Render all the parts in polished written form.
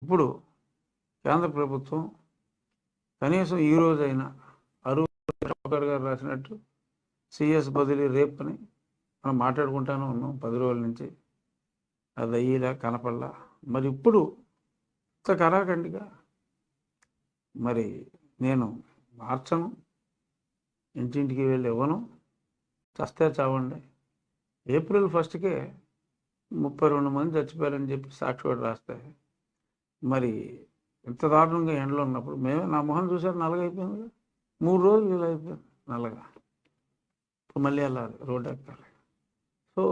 ఇప్పుడు కేంద్ర ప్రభుత్వం కనీసం ఈ రోజైనా అరుణ్ గారు రాసినట్టు సిఎస్ బదిలీ రేపని మనం మాట్లాడుకుంటానే ఉన్నాం 10 రోజుల నుంచి. అది అయ్యేలా కనపడలా. మరి ఇప్పుడు ఇంత కరాఖండిగా మరి నేను మార్చను, ఇంటింటికి వెళ్ళి ఇవ్వను, చస్తే చావండి. ఏప్రిల్ 1కే 32 మంది చచ్చిపోయారని చెప్పి సాక్షి కూడా రాస్తే మరి ఇంత దారుణంగా ఎండలో ఉన్నప్పుడు నా మొహం చూసారు, నల్లగైపోయింది. 3 రోజులు ఇలా అయిపోయింది నల్లగా. ఇప్పుడు మళ్ళీ వెళ్ళాలి, రోడ్డు ఎక్కాలి. సో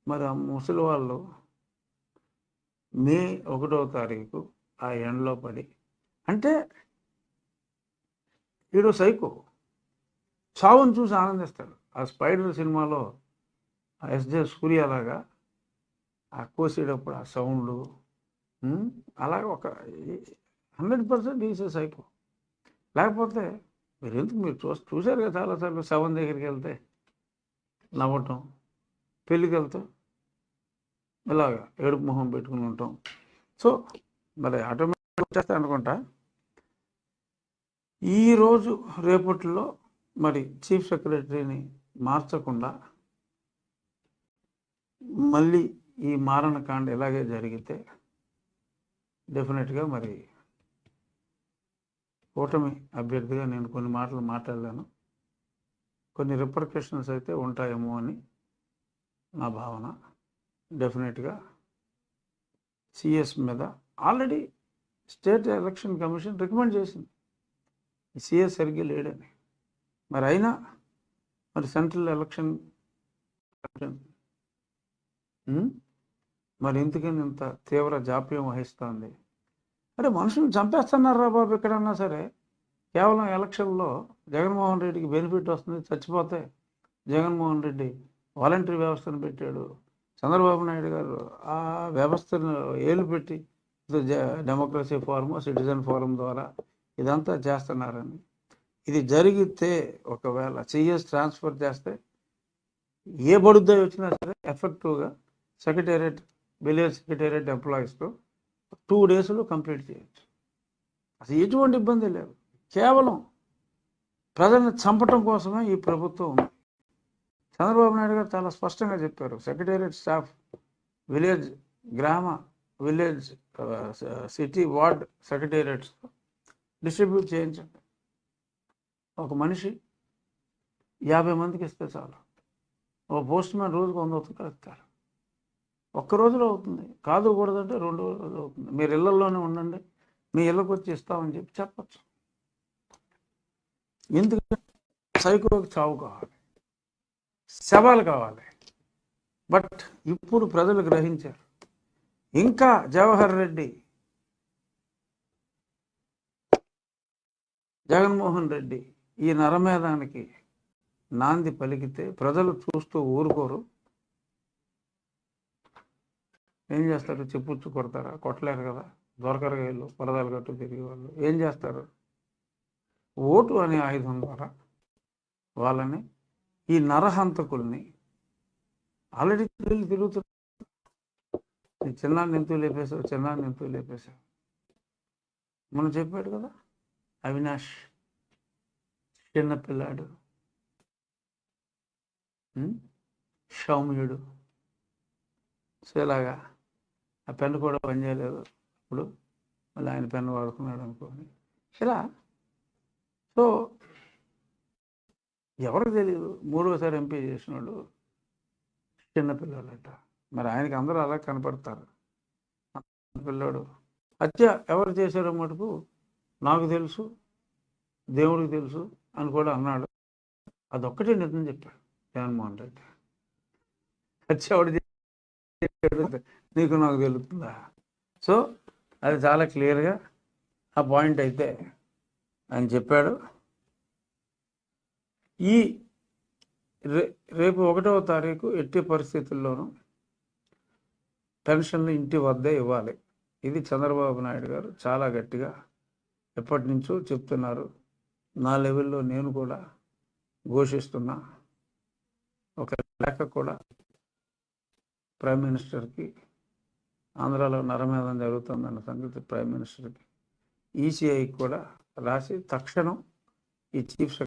మరి ఆ ముసలి వాళ్ళు మే 1వ తారీఖు ఆ ఎండలో పడి, అంటే వీడు సైకో చావును చూసి ఆనందిస్తాడు. ఆ స్పైడర్ సినిమాలో ఎస్జే సూర్యలాగా ఆ కోసేటప్పుడు ఆ సౌండ్లు అలాగే ఒక 100% ఈసే సైకో. లేకపోతే మీరు చూశారు కదా చాలాసార్లు శవం దగ్గరికి వెళ్తే నవ్వటం, పెళ్ళికి వెళ్తాం ఇలాగా ఏడుపు మొహం పెట్టుకుని ఉంటాం. సో మరి ఆటోమేటిక్ వచ్చేస్తా అనుకుంటా. ఈరోజు రేపట్లో మరి చీఫ్ సెక్రటరీని మార్చకుండా మళ్ళీ ఈ మారణకాండ ఇలాగే జరిగితే డెఫినెట్గా మరి కూటమి అభ్యర్థిగా నేను కొన్ని మాటలు మాట్లాడలేను, కొన్ని రిపర్కషన్స్ అయితే ఉంటాయేమో అని నా భావన. డెఫినెట్గా సిఎస్ మీద already state election commission recommend చేసింది సిఎస్ సరిగ్గా లేడని. మరి అయినా మరి సెంట్రల్ ఎలక్షన్ మరి ఎందుకని ఇంత తీవ్ర జాప్యం వహిస్తుంది? అంటే మనుషులను చంపేస్తున్నారా బాబు ఎక్కడన్నా సరే. కేవలం ఎలక్షన్లో జగన్మోహన్ రెడ్డికి బెనిఫిట్ వస్తుంది, చచ్చిపోతే జగన్మోహన్ రెడ్డి వాలంటరీ వ్యవస్థను పెట్టాడు. చంద్రబాబు నాయుడు గారు ఆ వ్యవస్థను ఏలు పెట్టి డెమోక్రసీ ఫోరం, సిటిజన్ ఫోరం ద్వారా ఇదంతా చేస్తున్నారని. ఇది జరిగితే ఒకవేళ సిఎస్ ట్రాన్స్ఫర్ చేస్తే ఏ బడుద్దాయి వచ్చినా సరే ఎఫెక్టివ్గా సెక్రటేరియట్, విలేజ్ సెక్రటేరియట్ ఎంప్లాయీస్తో 2 డేస్లో కంప్లీట్ చేయొచ్చు. అసలు ఎటువంటి ఇబ్బంది లేదు. కేవలం ప్రజల్ని చంపటం కోసమే ఈ ప్రభుత్వం ఉంది. చంద్రబాబు నాయుడు గారు చాలా స్పష్టంగా చెప్పారు, సెక్రటేరియట్ స్టాఫ్ విలేజ్, గ్రామ, village, city, ward secretariats distribute చేయించండి. ఒక మనిషి 50 మందికి ఇస్తే చాలు. ఒక పోస్ట్ మ్యాన్ రోజుకు 100 ఉత్తరాలు ఇస్తారు. ఒక్క రోజులో అవుతుంది. కాదు కూడదంటే 2 రోజులు అవుతుంది. మీరు ఇళ్లలోనే ఉండండి, మీ ఇళ్ళకి వచ్చి ఇస్తామని చెప్పచ్చు. ఎందుకంటే సైకోకి చావు కావాలి, శవాలు కావాలి. బట్ ఇప్పుడు ప్రజలు గ్రహించారు. ఇంకా జవహర్ రెడ్డి, జగన్మోహన్ రెడ్డి ఈ నరమేధానికి నాంది పలికితే ప్రజలు చూస్తూ ఊరుకోరు. ఏం చేస్తారు? చెప్పుచ్చు కొడతారా? కొట్టలేరు కదా, దొరకరు వీళ్ళు, పరదాలు కట్టు తిరిగి వాళ్ళు ఏం చేస్తారు? ఓటు అనే ఆయుధం ద్వారా వాళ్ళని, ఈ నరహంతకుల్ని ఆల్రెడీ తిరుగుతున్నారు. చిన్నాన్ని ఎందుకు లేపేశావు, చిన్నాన్ని ఎందుకు లేపేశావు మనం చెప్పాడు కదా అవినాష్, చిన్నపిల్లాడు, సౌమ్యుడు. సో ఇలాగా ఆ పెన్ను కూడా పనిచేయలేదు, అప్పుడు మళ్ళీ ఆయన పెన్ను వాడుకున్నాడు అనుకోని ఇలా. సో ఎవరికి తెలియదు, 3వసారి ఎంపీ చేసినాడు చిన్నపిల్లాడట. మరి ఆయనకి అందరూ అలా కనపడతారు. పిల్లాడు హత్య ఎవరు చేశారో మటుకు నాకు తెలుసు, దేవుడికి తెలుసు అని కూడా అన్నాడు. అదొక్కటే నిజం చెప్పాడు జగన్మోహన్ రెడ్డి. హత్య ఎవడు చేశాడు నీకు నాకు తెలుస్తుందా? సో అది చాలా క్లియర్గా ఆ పాయింట్ అయితే ఆయన చెప్పాడు. ఈ రేపు 1వ తారీఖు ఎట్టి పరిస్థితుల్లోనూ పెన్షన్లు ఇంటి వద్దే ఇవ్వాలి. ఇది చంద్రబాబు నాయుడు గారు చాలా గట్టిగా ఎప్పటి నుంచో చెప్తున్నారు. నా లెవెల్లో నేను కూడా ఘోషిస్తున్నా. ఒక లేఖ కూడా ప్రైమ్ మినిస్టర్కి ఆంధ్రాలో నరమేధం జరుగుతుందన్న సంగతి ప్రైమ్ మినిస్టర్కి ఈసీఐకి కూడా రాసి తక్షణం ఈ చీఫ్